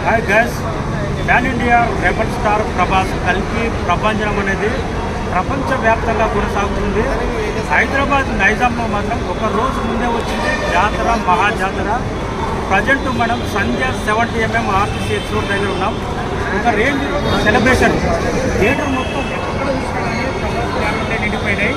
Hi guys, pan India rebel star Prabhas కల్కి ప్రభంజనం అనేది ప్రపంచవ్యాప్తంగా కొనసాగుతుంది. హైదరాబాద్ నైజాంలో మాత్రం ఒక రోజు ముందే వచ్చింది జాతర, మహాజాతర. ప్రజెంట్ మనం సంధ్య 70mm ఆర్టీసీ ఎక్స్పోర్ట్ దగ్గర ఉన్నాం. ఒక రేంజ్ సెలబ్రేషన్ థియేటర్ మొత్తం ఎక్కడ నిండిపోయినాయి.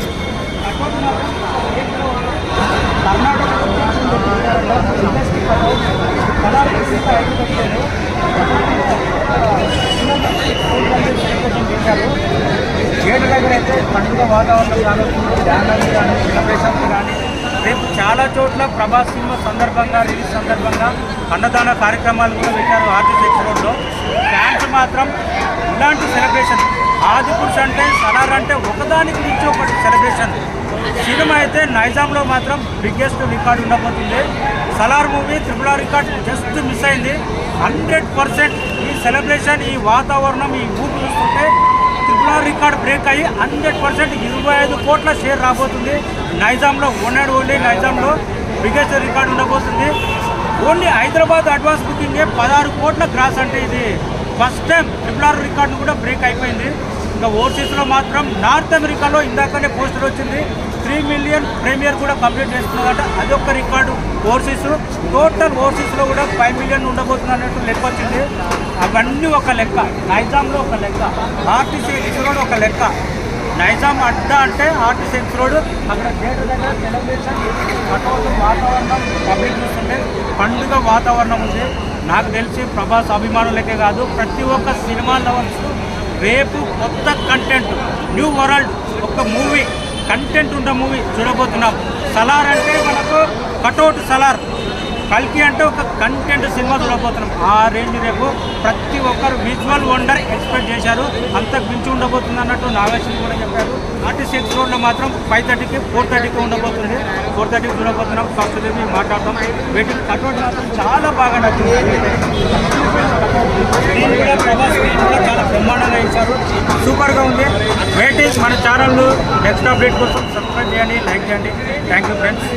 గేటు దగ్గర అయితే పండుగ వాతావరణం కానీ డ్యాన్స్ కానీ సెలబ్రేషన్స్ కానీ రేపు చాలా చోట్ల ప్రభాస్ సినిమా సందర్భంగా, రిలీజ్ సందర్భంగా అన్నదాన కార్యక్రమాలు కూడా పెట్టారు ఆర్టీసీ ఎక్స్పోర్ట్లో. ఫ్యాన్స్ మాత్రం ఇలాంటి సెలబ్రేషన్, ఆదిపురుష్ అంటే సలార్ అంటే ఒకదానికి మించి ఒకటి సెలబ్రేషన్. సినిమా అయితే నైజాంలో మాత్రం బిగ్గెస్ట్ రికార్డు ఉండబోతుంది. Salaar movie RRR record just miss అయింది. 100% ఈ సెలబ్రేషన్, ఈ వాతావరణం, ఈ ఊపు చూస్తుంటే RRR రికార్డ్ బ్రేక్ అయ్యి 100% 25 కోట్ల షేర్ రాబోతుంది. నైజాంలో ఓన్లీ నైజాంలో బిగ్గెస్ట్ రికార్డు ఉండబోతుంది. ఓన్లీ హైదరాబాద్ అడ్వాన్స్ బుకింగే 16 కోట్ల గ్రాస్ అంటే ఇది ఫస్ట్ టైం RRR రికార్డును కూడా బ్రేక్ అయిపోయింది. ఇంకా ఓవర్సీస్లో మాత్రం నార్త్ అమెరికాలో ఇందాకనే పోస్టర్ వచ్చింది, 3 మిలియన్ ప్రీమియర్ కూడా కంప్లీట్ చేస్తున్నదట. అదొక రికార్డు ఓవర్సీస్. టోటల్ ఓవర్సీస్లో కూడా 5 మిలియన్ ఉండబోతుంది అన్నట్టు లెక్క వచ్చింది. అవన్నీ ఒక లెక్క, నైజాంలో ఒక లెక్క, ఆర్టీసీ ఎక్స్ రోడ్ ఒక లెక్క. నైజాం అడ్డా అంటే ఆర్టీసీ ఎక్స్ రోడ్, అక్కడ థియేటర్ దగ్గర సెలబ్రేషన్, వాతావరణం పబ్లిక్ చూస్తుంటే పండుగ వాతావరణం ఉంది. నాకు తెలిసి ప్రభాస్ అభిమానులకే కాదు, ప్రతి ఒక్క సినిమా లవర్స్ రేపు కొత్త కంటెంట్, న్యూ వరల్డ్, ఒక మూవీ కంటెంట్ ఉన్న మూవీ చూడబోతున్నాం. సలార్ అంటే మనకు కటౌట్ సలార్, కల్కి అంటే ఒక కంటెంట్ సినిమా చూడబోతున్నాం. ఆ రేంజ్ రేపు ప్రతి ఒక్కరు విజువల్ వండర్ ఎక్స్పెక్ట్ చేశారు. అంతకు మించి ఉండబోతుంది అన్నట్టు నాగేశ్వరి కూడా చెప్పారు. ఆర్టీసీ ఎక్స్ రోడ్లో మాత్రం 5:30కి 4:30కి ఉండబోతుంది. 4:30కి చూడబోతున్నాం. ఫస్ట్ రివ్యూ మాట్లాడతాం. వెయిటింగ్ కటౌట్ మాత్రం చాలా బాగా నచ్చింది. నేను కూడా ప్రభాస్ కూడా చాలా బ్రహ్మాండంగా ఇచ్చారు, సూపర్గా ఉంది. వెయిటింగ్. మన ఛానల్ నెక్స్ట్ అప్డేట్ కోసం సబ్స్క్రైబ్ చేయండి, లైక్ చేయండి. Thank you friends.